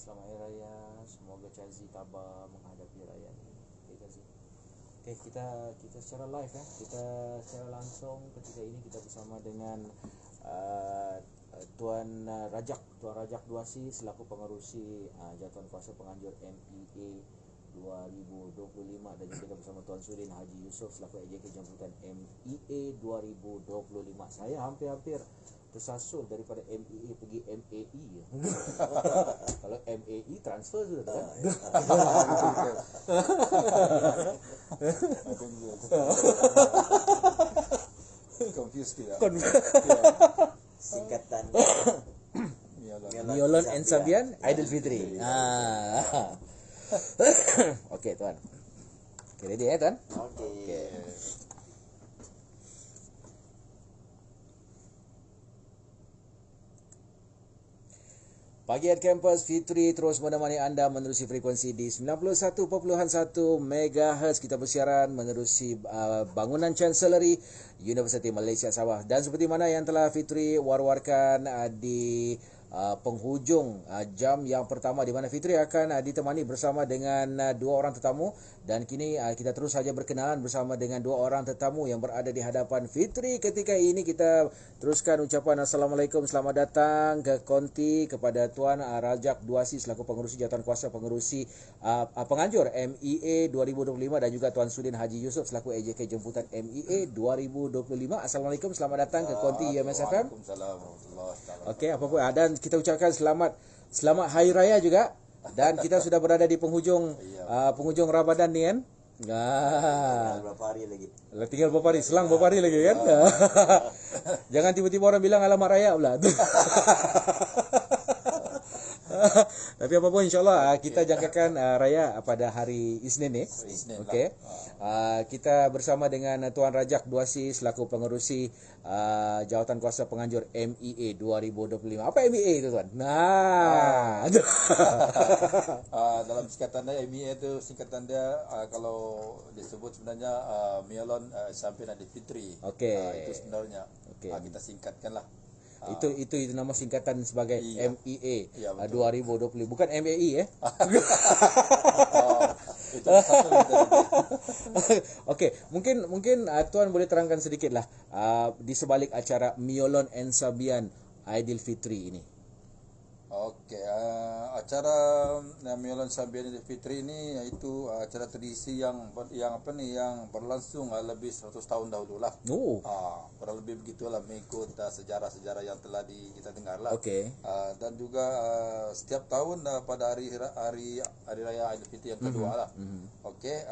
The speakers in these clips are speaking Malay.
selamat Hari Raya. Semoga Chazi tabah menghadapi raya ini. Okey Chazi. Okey, kita secara live kita secara langsung ketika ini kita bersama dengan Tuan Rajak Duasi selaku pengerusi Jawatan Kuasa Penganjur MEA 2025, dan juga kita bersama Tuan Sudin Haji Yusof selaku AJK Jemputan MEA 2025. Saya hampir-hampir tersasul daripada MEA pergi MAE. Kalau MAE transfer sudah kan? Confused tidak? Singkatan Miolon and Sabian Aidilfitri. Okey tuan. Okey, ready tuan? Okey. Pagi at Campus, Fitri terus menemani anda menerusi frekuensi di 91.1 MHz. Kita bersiaran menerusi bangunan Chancellery Universiti Malaysia Sabah. Dan seperti mana yang telah Fitri war-warkan di penghujung jam yang pertama, di mana Fitri akan ditemani bersama dengan dua orang tetamu. Dan kini kita terus saja berkenalan bersama dengan dua orang tetamu yang berada di hadapan Fitri ketika ini. Kita teruskan ucapan Assalamualaikum, selamat datang ke Konti kepada Tuan Rajak Duasi selaku pengerusi Jawatan Kuasa Pengerusi Penganjur MEA 2025, dan juga Tuan Sudin Haji Yusof selaku AJK Jemputan MEA 2025. Assalamualaikum, selamat datang ke Konti UMSFM. Waalaikumsalam warahmatullahi wabarakatuh. Okey, apa pun, dan kita ucapkan selamat Hari Raya juga. Dan kita sudah berada di penghujung Ramadan ni kan. Berapa hari lagi? Tinggal beberapa hari, selang beberapa hari lagi kan. Jangan tiba-tiba orang bilang alamat raya pula. Tapi apa pun, insyaAllah kita jangkakan raya pada hari Isnin ni. Okey. Kita bersama dengan Tuan Rajak Duasi selaku pengerusi Jawatan Kuasa Penganjur MEA 2025. Apa MEA itu tuan? Dalam singkatan dia MEA itu singkatan dia kalau disebut sebenarnya Miolon Sabian Aidilfitri. Okey. Itu sebenarnya. Okey. Kita singkatkanlah. Itu nama singkatan sebagai MEA Ya, 2020, bukan MAE Itu satu kita. Okey, mungkin tuan boleh terangkan sedikitlah di sebalik acara Miolon and Sabian Aidilfitri ini. Okey, acara Miolon Sabian Aidilfitri ini iaitu acara tradisi yang berlangsung lebih 100 tahun dahululah. Oh. Kurang lebih begitulah mengikut sejarah-sejarah yang telah kita dengarlah. Okey. Dan juga setiap tahun pada hari raya Aidilfitri yang kedua lah. Okey,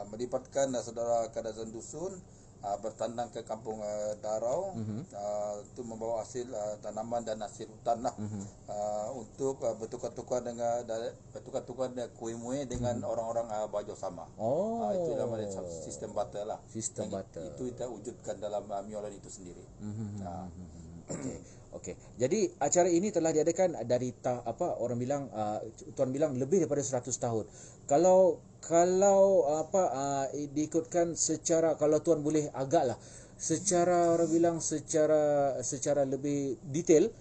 melibatkan saudara kadazan dusun bertandang ke kampung Darau untuk membawa hasil tanaman dan hasil hutan lah, untuk bertukar-tukar dengan kuih-muih dengan orang-orang Bajo Sama. Itu namanya sistem barter lah. Sistem barter. Itu kita wujudkan dalam Miolon itu sendiri. Okey. Jadi acara ini telah diadakan dari orang bilang tuan bilang lebih daripada 100 tahun. Kalau diikutkan secara, kalau tuan boleh agaklah secara orang bilang secara lebih detail,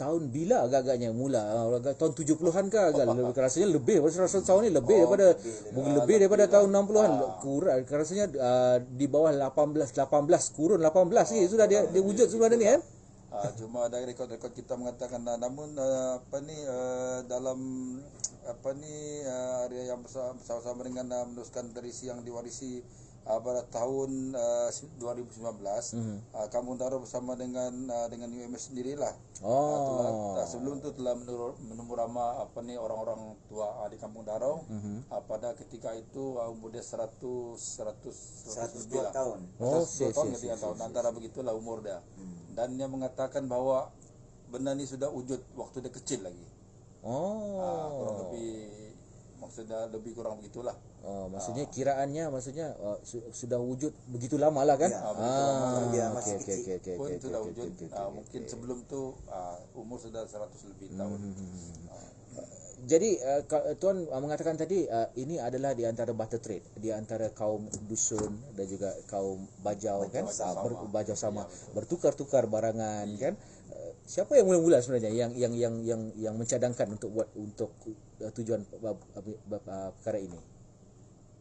tahun bila agak-agaknya mula, tahun 70-an ke agak lebih, rasanya lebih daripada 100 tahun ni, lebih daripada tahun 60-an, kurang rasanya di bawah 18 kurun 18 ni sudah dia wujud sebenarnya ni kan. Cuma ada rekod-rekod kita mengatakan, namun dalam area yang bersama-sama dengan meneruskan tradisi yang diwarisi pada tahun 2019, Kampung Darau bersama dengan UMS sendirilah. Sebelum itu telah menumbuh ramah orang-orang tua di Kampung Darau. Pada ketika itu umur dia 102 tahun. 102 tahun antara begitulah umur dia. Dan dia mengatakan bahawa benda ni sudah wujud waktu dia kecil lagi. Kurang lebih, maksudnya lebih kurang begitulah. Maksudnya kiraannya sudah wujud begitu lama lah kan? Okey. Pun sudah wujud. Mungkin sebelum tu umur sudah 100 lebih tahun. Jadi tuan mengatakan tadi ini adalah di antara barter trade, di antara kaum dusun dan juga kaum bajau kan, Bajau Sama, bertukar-tukar barangan kan. Siapa yang mula-mula sebenarnya yang mencadangkan untuk buat untuk tujuan perkara ini?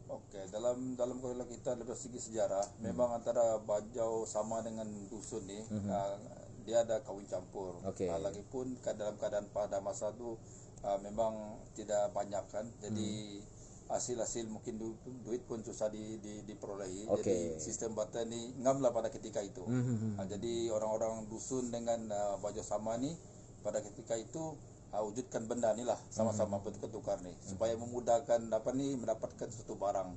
Okey, dalam keluarga kita dari segi sejarah, memang antara Bajau sama dengan dusun ni, dia ada kawin campur. Okey. Lagipun dalam keadaan pada masa tu memang tidak banyak kan. Jadi hasil mungkin duit pun susah diperolehi. Okey. Jadi sistem bata ni ngamlah pada ketika itu. Jadi orang-orang dusun dengan Bajau sama ni pada ketika itu wujudkan benda ni lah sama-sama bertukar ni supaya memudahkan mendapatkan satu barang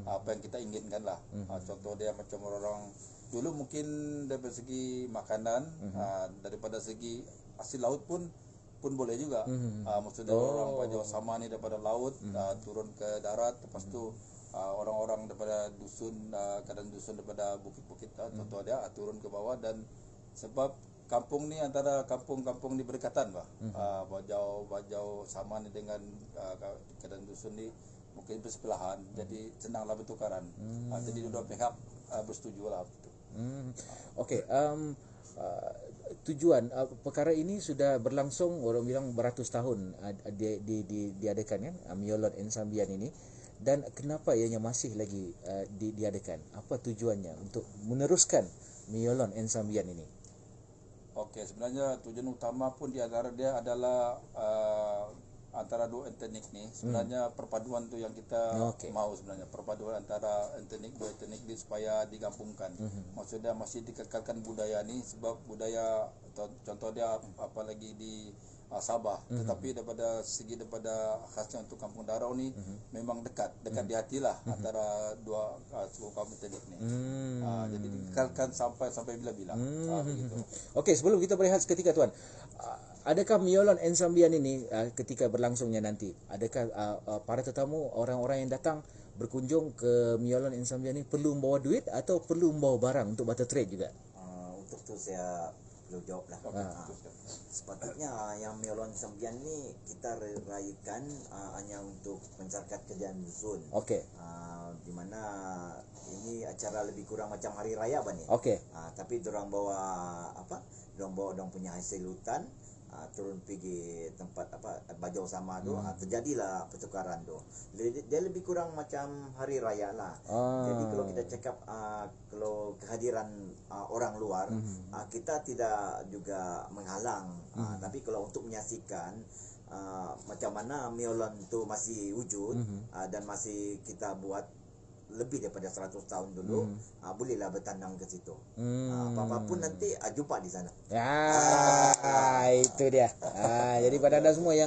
apa yang kita inginkan lah. Contoh dia macam orang dulu mungkin dari segi makanan, daripada segi hasil laut pun boleh juga. Maksudnya orang Bajau sama ni daripada laut turun ke darat, lepas tu orang-orang daripada dusun kadang dusun daripada bukit-bukit contoh dia turun ke bawah, dan sebab kampung ni antara kampung-kampung ni berdekatan bah. Bajau sama ni dengan keadaan dusun ni mungkin bersebelahan, jadi senanglah bertukaran. Jadi dua pihak bersetujulah begitu. Okey, tujuan perkara ini sudah berlangsung orang bilang beratus tahun diadakan kan, Mio Lon Ensambian ini, dan kenapa ianya masih lagi diadakan? Apa tujuannya untuk meneruskan Mio Lon Ensambian ini? Okey, sebenarnya tujuan utama pun di antara dia adalah antara dua etnik ni. Sebenarnya perpaduan tu yang kita mau sebenarnya. Perpaduan antara dua etnik ni supaya digabungkan. Maksudnya masih dikekalkan budaya ni, sebab budaya contoh dia apalagi di Sabah, tetapi daripada khasnya untuk Kampung Darau ni memang dekat di hati lah antara dua suku kaum etnik ni. Jadi dikekalkan sampai bila-bila. Begitu. Okey, sebelum kita berehat seketika tuan, adakah Mio Lon Ensambian ini ketika berlangsungnya nanti, adakah para tetamu orang-orang yang datang berkunjung ke Mio Lon Ensambian ini perlu membawa duit atau perlu membawa barang untuk barter trade juga? Untuk tu saya perlu jawab lah. Sepatutnya yang Mio Lon Ensambian ni kita rayakan hanya untuk masyarakat kerajaan dusun. Okey. Di mana ini acara lebih kurang macam hari raya bani. Okey. Tapi dorang bawa dorang punya hasil hutan, turun pergi tempat Bajau sama tu, terjadilah pertukaran tu. Dia lebih kurang macam hari raya lah. Jadi kalau kita cakap kalau kehadiran orang luar, kita tidak juga menghalang. Tapi kalau untuk menyaksikan macam mana Mio Lon tu masih wujud dan masih kita buat lebih daripada 100 tahun dulu, bolehlah bertandang ke situ. Apa-apa pun nanti jumpa di sana. Itu dia. Jadi pada anda semua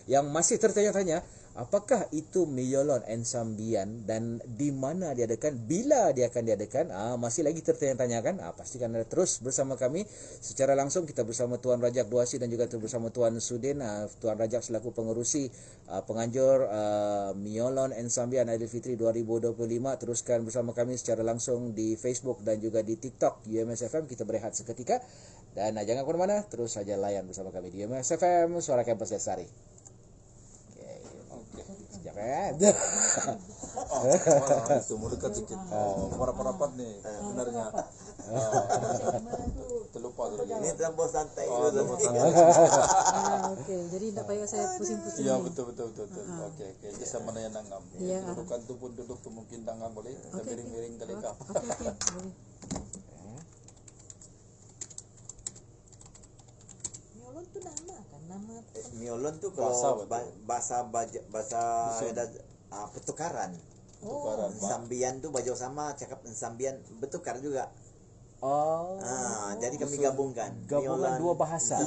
yang masih tertanya-tanya, apakah itu Mio Lon Ensambian dan di mana diadakan, bila dia akan diadakan, masih lagi tertanya-tanya kan? Pastikan anda terus bersama kami secara langsung. Kita bersama Tuan Rajak Duasi dan juga bersama Tuan Sudin. Tuan Rajak selaku pengerusi penganjur Mio Lon Ensambian Aidilfitri 2025. Teruskan bersama kami secara langsung di Facebook dan juga di TikTok UMS FM. Kita berehat seketika dan jangan ke mana-mana, terus saja layan bersama kami di UMS FM, Suara Kampus Lestari. Itu mau dekat sikit. Rapat nih sebenarnya. Terlupa tu lagi. Ini terlalu santai. Okey, jadi tak payah saya pusing-pusing. Ya, betul. Okey. Jadi sama yang nanggam. Dudukan tu pun duduk tu mungkin tangan boleh. Kita miring-miring ke dekat. Okey, boleh. Mio Lon tu nama kan? Nama Mio Lon tu kalau bahasa pertukaran. Ensambian tu Bajau sama cakap Ensambian bertukar juga. Jadi kami gabungkan dua bahasa.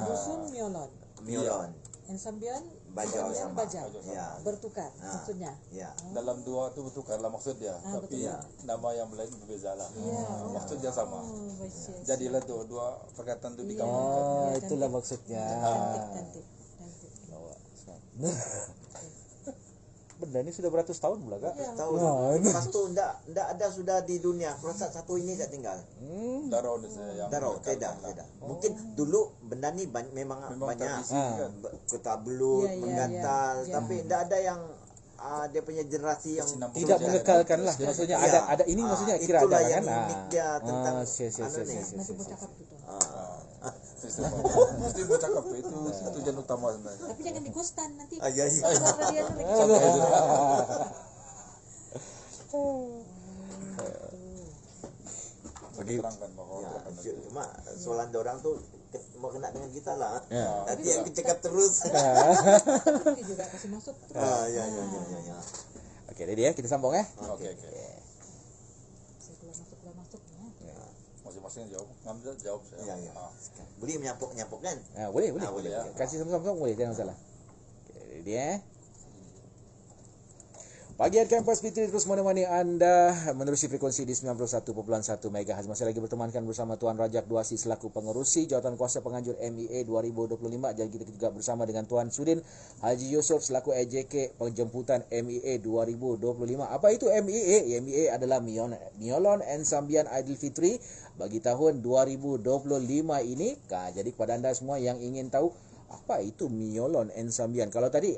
dusun Mio Lon. Mio Lon. Ensambian Bajau sama. Ya. Bertukar maksudnya. Ya. Dalam dua tu bertukar lah maksud dia. Tapi nama yang lain berbeza lah. Maksud dia sama. Jadilah dua perkataan tu digabungkan. Itulah maksudnya. Cantik. Benda ni sudah beratus tahun pula kak? Tahun. Lepas tu ndak ada sudah di dunia. Proses satu ini tak tinggal. Darau ni saya yang Darau tidak. Mungkin dulu benda ni memang banyak. Kota Belut, menggantal, tapi ndak ada yang dia punya generasi yang tidak mengekalkan lah. Maksudnya ada ini maksudnya kira itulah ada yang kan? unik dia tentang Nanti bercakap tu. Mesti bercakap itu tujuan utama sebenarnya. Tapi jangan di kostan nanti. Iya. Suara dia lagi. Sampai itu. Diterangkan bahwa Ya, cuma soalan orang tuh mau kena dengan kita lah. Ya. Nanti yang cekap terus. Tapi juga kasih masuk terus. Ya. Oke, ready ya? Kita sambung ya. Oke. Saya keluar masuk ya. Masing-masing jawab. Ngambil jawab saya. Ya. Boleh menyapok kan? Boleh. Boleh ya. Kasih sama-sama boleh, jangan masalah. Oke, ready ya. Pagi Harian Campus Fitri terus menemani anda menerusi frekuensi di 91.1 MHz. Masih lagi bertemankan bersama Tuan Rajak Duasi selaku pengerusi Jawatan Kuasa Penganjur MEA 2025. Dan kita juga bersama dengan Tuan Sudin Haji Yusof selaku EJK penjemputan MEA 2025. Apa itu MEA? MEA adalah Miolon and Sambian Aidilfitri bagi tahun 2025 ini. Jadi kepada anda semua yang ingin tahu apa itu Miolon and Sambian. Kalau tadi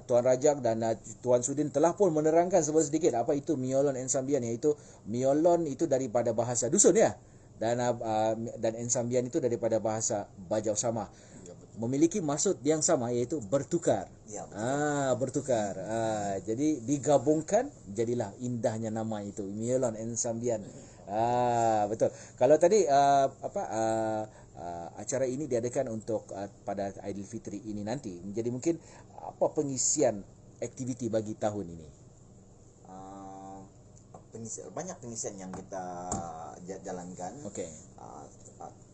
Tuan Rajak dan Tuan Sudin telah pun menerangkan sedikit apa itu Miolon and Sambian, iaitu Miolon itu daripada bahasa dusun ya, dan Ensambian itu daripada bahasa Bajau Sama. Memiliki maksud yang sama, iaitu bertukar. Ya, bertukar. Jadi digabungkan jadilah indahnya nama itu Miolon and Sambian. Betul. Kalau tadi acara ini diadakan untuk pada Aidilfitri ini nanti. Jadi mungkin apa pengisian aktiviti bagi tahun ini? Banyak pengisian yang kita jalankan. Okey.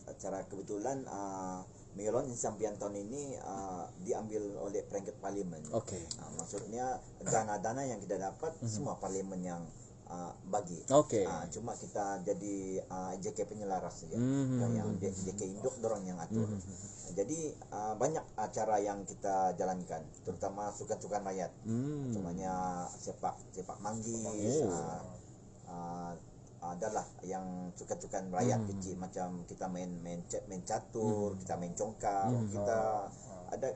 Acara kebetulan Miolon Sambian tahun ini diambil oleh peringkat parlimen. Okey. Maksudnya dana-dana yang kita dapat semua parlimen yang bagi. Okey. Cuma kita jadi JK penyelaras saja. Yang JK induk dorang yang atur. Jadi banyak acara yang kita jalankan, terutama sukan-sukan rakyat. Contohnya sepak manggis. Adalah yang sukan-sukan rakyat kecil, macam kita main catur, kita main congkak, kita ada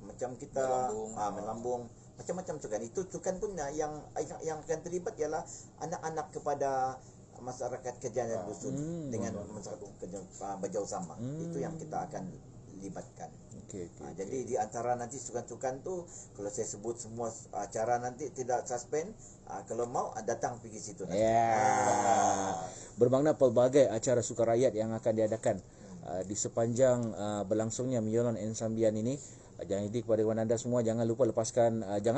macam kita melambung. Macam-macam sukan. Itu sukan pun yang akan terlibat ialah anak-anak kepada masyarakat kejayaan dusun dengan masyarakat Bajau Sama. Itu yang kita akan libatkan. Jadi di antara nanti sukan-sukan tu, kalau saya sebut semua acara nanti tidak suspend, kalau mau datang pergi situ nanti. Bermakna pelbagai acara sukan rakyat yang akan diadakan di sepanjang berlangsungnya Miolon and Sambian ini. Jadi kepada kawan anda semua, jangan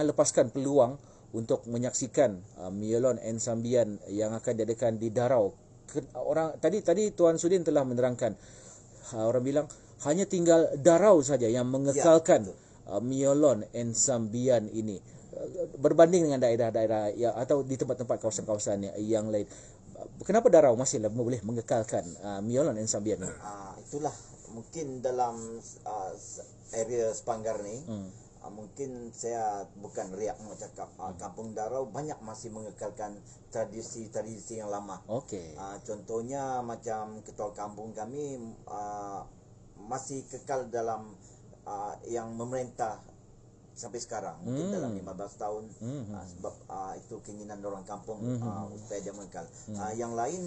lepaskan peluang untuk menyaksikan Miolon and Sambian yang akan diadakan di Darau. Tadi Tuan Sudin telah menerangkan, orang bilang hanya tinggal Darau saja yang mengekalkan Miolon and Sambian ini berbanding dengan daerah-daerah atau di tempat-tempat kawasan-kawasan yang lain. Kenapa Darau masih boleh mengekalkan Miolon and Sambian ini? Itulah mungkin dalam area Sepanggar ni, mungkin saya bukan riak nak cakap, Kampung Darau banyak masih mengekalkan tradisi-tradisi yang lama. Contohnya macam ketua kampung kami masih kekal dalam yang memerintah sampai sekarang, mungkin dalam 15 tahun. Sebab itu keinginan orang kampung supaya dia mengekal. Yang lain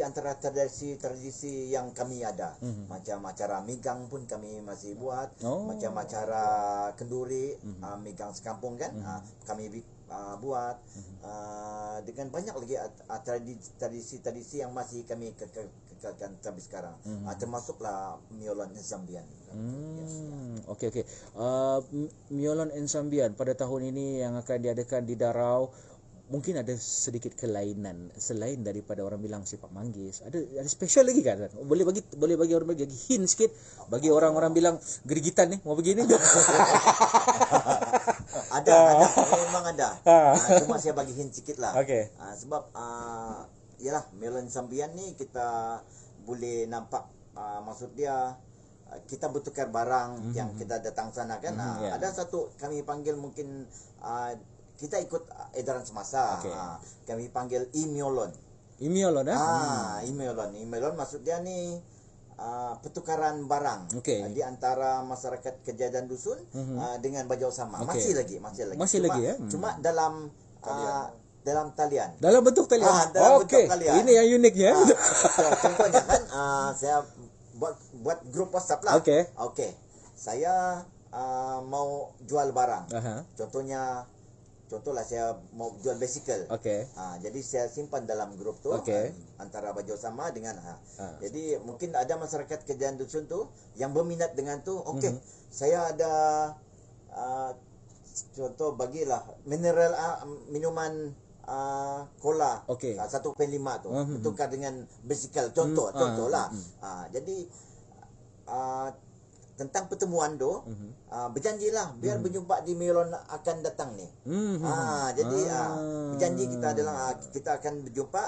antara tradisi yang kami ada, macam acara migang pun kami masih buat, macam acara kenduri, migang sekampung kan, kami buat, dengan banyak lagi tradisi yang masih kami kekalkan sampai sekarang, termasuklah Miolon and Sambian. Okey. Miolon and Sambian pada tahun ini yang akan diadakan di Darau, mungkin ada sedikit kelainan selain daripada orang bilang sepak manggis. Ada special lagi kan? Boleh bagi orang bagi hint sikit bagi orang-orang bilang gerigitan ni mau begini. Ada, memang ada. Cuma saya bagi hint sikit lah. Sebab yalah, Miolon Sambian ni kita boleh nampak, maksud dia kita bertukar barang yang kita datang sana kan. Ada satu kami panggil, mungkin kita ikut edaran semasa. Kami panggil E-Miolon. E-Miolon E-Miolon maksud dia ni pertukaran barang di antara masyarakat kejayaan dusun dengan Bajau Sama. Masih lagi. Cuma dalam talian. Dalam bentuk talian. Bentuk talian. Ini yang uniknya. Contohnya kan, saya buat grup WhatsApp lah. Okey. Okey. Saya mau jual barang. Aha. Contohlah saya mau jual basikal. Okey. Jadi saya simpan dalam grup tu, Okey. antara Baju Sama dengan Jadi mungkin ada masyarakat Kejadian Dusun tu yang berminat dengan tu. Okey. Saya ada contoh bagilah mineral minuman cola Okey. 1.5 tu bertukar dengan basikal contohlah. Jadi tentang pertemuan tu berjanjilah biar berjumpa di Miyolon akan datang ni. Jadi berjanji kita adalah kita akan berjumpa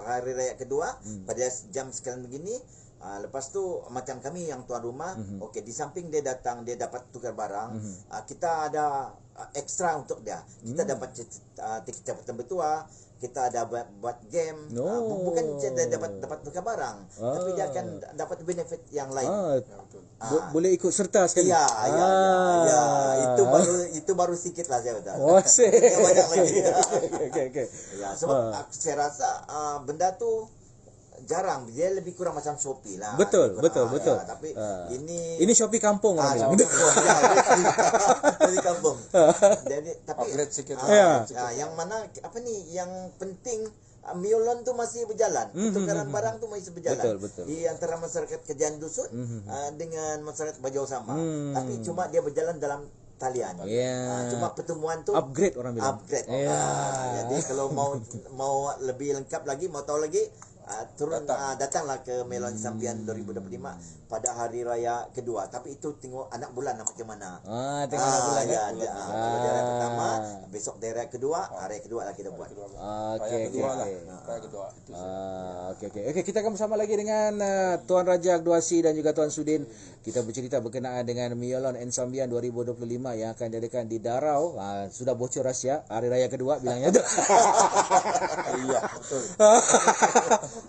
hari raya kedua pada jam sekarang begini. Lepas tu macam kami yang tuan rumah, okey, di samping dia datang, dia dapat tukar barang, kita ada ekstra untuk dia. Kita dapat tiket jabatan bertua, kita ada buat game. Bukan dia dapat tukar barang, tapi dia akan dapat benefit yang lain. Boleh ikut serta sekali. Ya. Itu baru sikit lah saya kata. Banyak lagi. Okey. Ya, sebab saya rasa benda tu jarang, dia lebih kurang macam Shopee lah. Betul. Ya, tapi ini Shopee kampung orang bilang. Dari kampung. Jadi tapi Upgrade sikit. yang mana yang penting Miyolon tu masih berjalan. Pertukaran barang tu masih berjalan. Betul. Di antara masyarakat Kejadian Dusun dengan masyarakat Bajau Sama. Tapi cuma dia berjalan dalam talian. Cuma pertemuan tu Upgrade orang bilang. Jadi kalau mau lebih lengkap lagi, mau tahu lagi, datanglah ke Melon Sampian 2025 pada hari raya kedua. Tapi itu tengok anak bulan macam mana. Tengok anak bulan. Kalau dia raya pertama, besok dia raya kedua, hari kedua lah kita buat. Okey. Raya kedua. Okey, kita akan bersama lagi dengan Tuan Rajak Duasi dan juga Tuan Sudin. Kita bercerita berkenaan dengan Miyolon Ensambian 2025 yang akan diadakan di Darau. Sudah bocor rahsia hari raya kedua bilangnya tu. Iya, betul.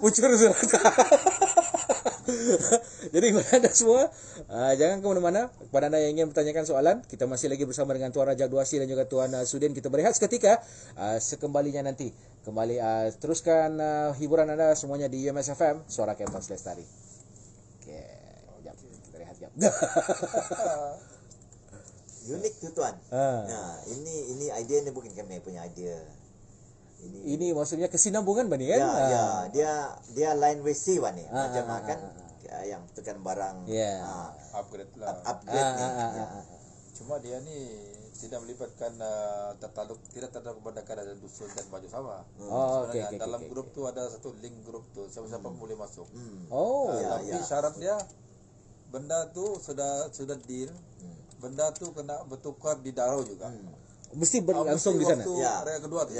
Bocor sudah. Jadi kepada anda semua, jangan ke mana-mana. Kepada anda yang ingin bertanyakan soalan, kita masih lagi bersama dengan Tuan Rajak Duasi dan juga Tuan Sudin. Kita berehat seketika, sekembalinya nanti kembali teruskan hiburan anda semuanya di UMS FM, Suara Kampus Lestari. Okey, jap, kita rehat jap. Unik tu tuan. Ini idea ni bukan kami punya idea. Ini maksudnya kesinambungan bani kan? Dia line WC bani. Macam kan yang tekan barang. Upgrade lah. Upgrade ni. Cuma dia ni tidak melibatkan tidak tertakluk kepada Kejadian Dusun dan Baju Sama. Sebenarnya dalam grup tu ada satu link grup tu, siapa-siapa boleh masuk. Tapi syarat dia benda tu sudah deal. Benda tu kena bertukar di Darau juga. Mesti berlangsung di sana. Raya kedua tu.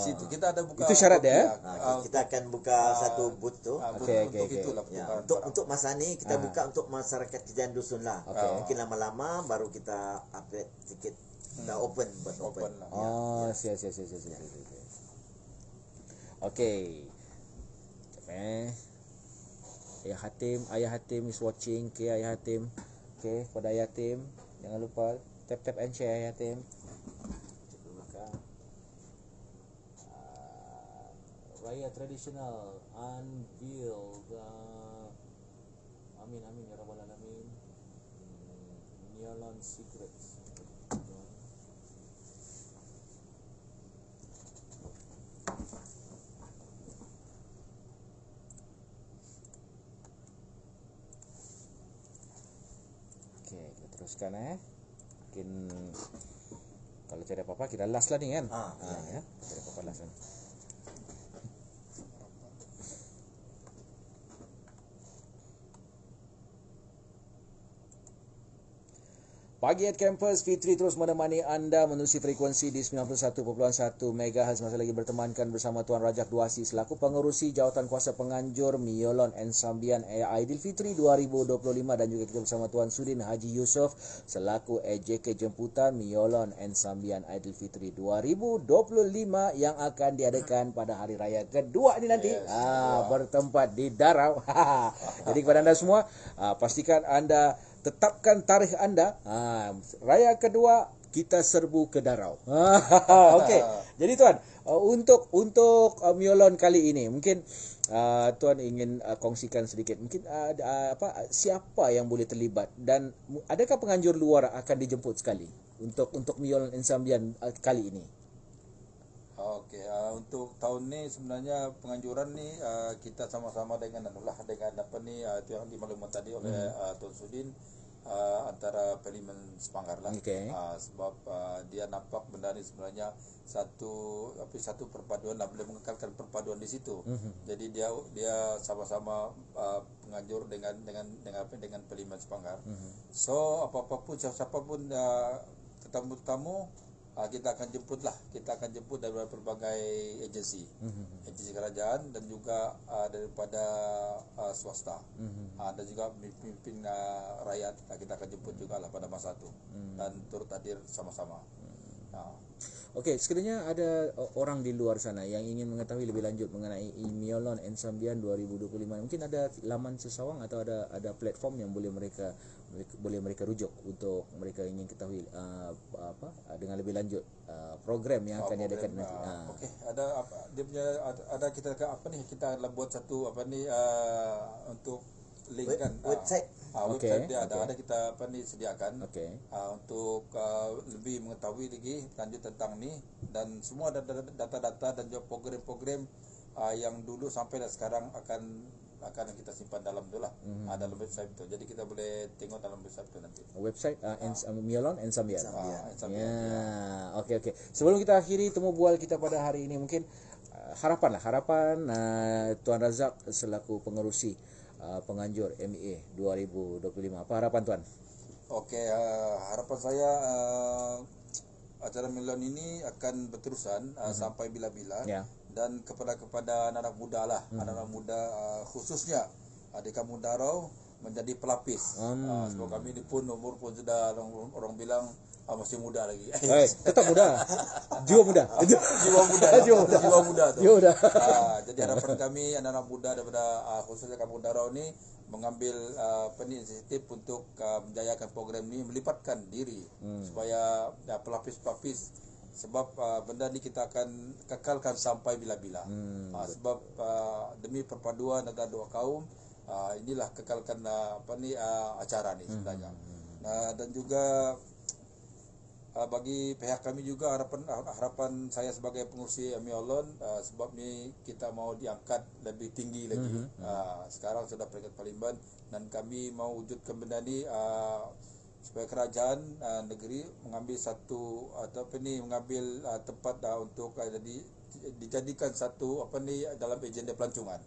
Situ kita ada buka. Itu syarat dia. Kita akan buka satu booth tu. Untuk itulah pertukaran. Untuk masa ni kita buka untuk masyarakat Kejadian Dusun lah. Mungkin lama-lama baru kita upgrade sedikit. Kita open lah. Siap. Okey. Ayah Hatim is watching. Okay, Ayah Hatim. Okay, pada Ayah Hatim, jangan lupa tap and share Ayah Hatim. Raya tradisional unveiled. Amin ya rabbal alamin. Miyolon Secrets. Okey, kita teruskan Mungkin kalau cari apa-apa kita last lah ni kan. Ya. Cari apa-apa last kan. Pagi at Campus, Fitri terus menemani anda menerusi frekuensi di 91.1 MHz. Masih lagi bertemankan bersama Tuan Rajak Duasi selaku pengerusi Jawatan Kuasa Penganjur Miyolon Ensambian Aidilfitri 2025 dan juga kita bersama Tuan Sudin Haji Yusof selaku EJK Jemputan Miyolon Ensambian Aidilfitri 2025 yang akan diadakan pada hari raya kedua ini nanti. Bertempat di Darau. Jadi kepada anda semua, pastikan anda tetapkan tarikh anda. Raya kedua kita serbu ke Darau. Okey. Jadi tuan, Untuk Miolon kali ini mungkin Tuan ingin kongsikan sedikit mungkin siapa yang boleh terlibat dan adakah penganjur luar akan dijemput sekali untuk Miolon Ensambian kali ini? Okey, untuk tahun ni sebenarnya penganjuran ni kita sama-sama dengan itu yang dimaklumkan tadi oleh Tuan Sudin, antara Parlimen Sepanggar lah. Okay. Sebab dia nampak benda ni sebenarnya satu perpaduan lah, boleh mengekalkan perpaduan di situ. Jadi dia sama-sama penganjur dengan Parlimen Sepanggar. So apa-apa pun siapa pun tetamu-tetamu kita akan jemput dari berbagai agensi kerajaan dan juga daripada swasta, dan juga pemimpin rakyat kita akan jemput juga lah pada masa itu dan turut hadir sama-sama. Okey, sekiranya ada orang di luar sana yang ingin mengetahui lebih lanjut mengenai Miolon Ensambian 2025, mungkin ada laman sesawang atau ada platform yang boleh mereka rujuk untuk mereka ingin ketahui dengan lebih lanjut program yang akan diadakan nanti. Okey, kita adalah buat satu untuk link kan website. Website dia ada kita sediakan untuk lebih mengetahui lagi lanjut tentang ni, dan semua data-data dan juga program-program yang dulu sampai dan sekarang akan kita simpan dalam tu lah, dalam website tu. Jadi kita boleh tengok dalam website tu nanti. Website Miolon Ensambian. Ensambian. Okey. Sebelum kita akhiri temu bual kita pada hari ini, mungkin harapan Tuan Razak selaku pengerusi penganjur MEA 2025. Apa harapan Tuan? Okey, harapan saya acara Miolon ini akan berterusan sampai bila-bila. Dan kepada anak-anak muda lah, anak-anak muda khususnya di Kampung Darau menjadi pelapis. Sebab kami ni pun umur pun sudah orang bilang masih muda lagi. Tetap muda. Jiwa muda. Jiwa muda tu. Jadi harapan kami anak-anak muda daripada khususnya Kampung Darau ni mengambil inisiatif untuk menjayakan program ni, melibatkan diri supaya pelapis-pelapis, sebab benda ni kita akan kekalkan sampai bila-bila. Sebab demi perpaduan antara dua kaum, inilah kekalkan acara ni sebenarnya. Dan juga bagi pihak kami juga harapan saya sebagai pengurusi Miolon, sebab ni kita mau diangkat lebih tinggi lagi. Sekarang sudah peringkat Parlimen dan kami mau wujudkan benda ni supaya kerajaan negeri mengambil mengambil tempat untuk dijadikan satu dalam agenda pelancongan.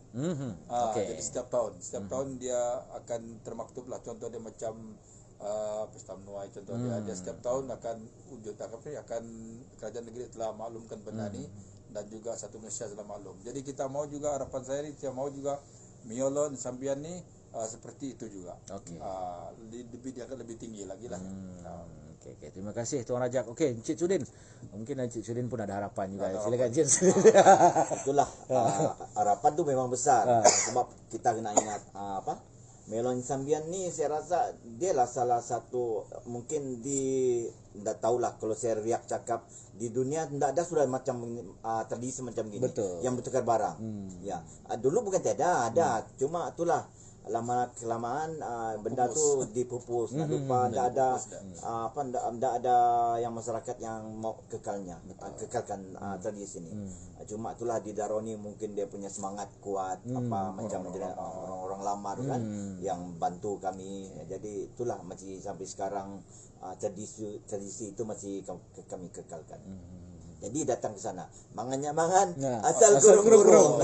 Jadi setiap tahun dia akan termaktub lah, contoh dia macam pesta menuai contoh dia setiap tahun akan wujud akan kerajaan negeri telah maklumkan benda ni, dan juga satu Malaysia telah maklum. Jadi kita mau juga, harapan saya ni kita mau juga Miolon Ensambian ni seperti itu juga. Dia akan lebih tinggi lagi lah. Okey. Terima kasih Tuan Rajak. Okey, Encik Sudin. Mungkin Encik Sudin pun ada harapan juga. Silakan Encik. Itulah harapan tu memang besar. Sebab kita kena ingat Miolon Ensambian ni saya rasa dia lah salah satu, mungkin dah tahulah kalau saya riak cakap di dunia tidak ada sudah macam tradisi macam gini. Betul. Yang bertukar barang. Ya. Dulu bukan tiada, ada. Cuma itulah lama-kelamaan benda tu dipupus. Tak lupa tidak ada yang masyarakat yang mau kekalkan tradisi ni. Cuma itulah di Darau ni mungkin dia punya semangat kuat, macam orang-orang lama tu kan yang bantu kami. Jadi itulah masih sampai sekarang tradisi itu masih kami kekalkan. Jadi datang ke sana, mangannya mangan, asal gurung-gurung.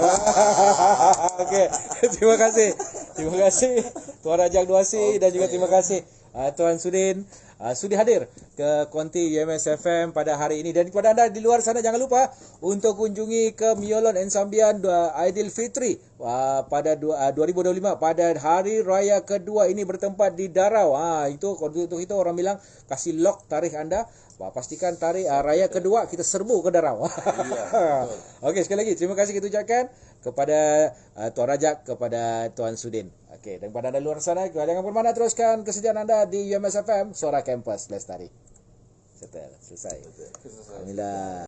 Okey, terima kasih Tuan Rajak Duasi, dan juga terima kasih Tuan Sudin sudi hadir ke konti UMS FM pada hari ini. Dan kepada anda di luar sana, jangan lupa untuk kunjungi ke Miolon Ensambian Aidilfitri pada 2025 pada hari raya kedua ini bertempat di Darau. Itu untuk itu orang bilang kasih lock tarikh anda. Pastikan tarikh raya kedua kita serbu ke Darau. Okey, sekali lagi terima kasih kita ucapkan kepada Tuan Rajak, kepada Tuan Sudin. Okey, dan kepada anda di luar sana, jangan bermana, teruskan kesediaan anda di UMS FM, Suara Kampus Lestari. Selesai. Alhamdulillah.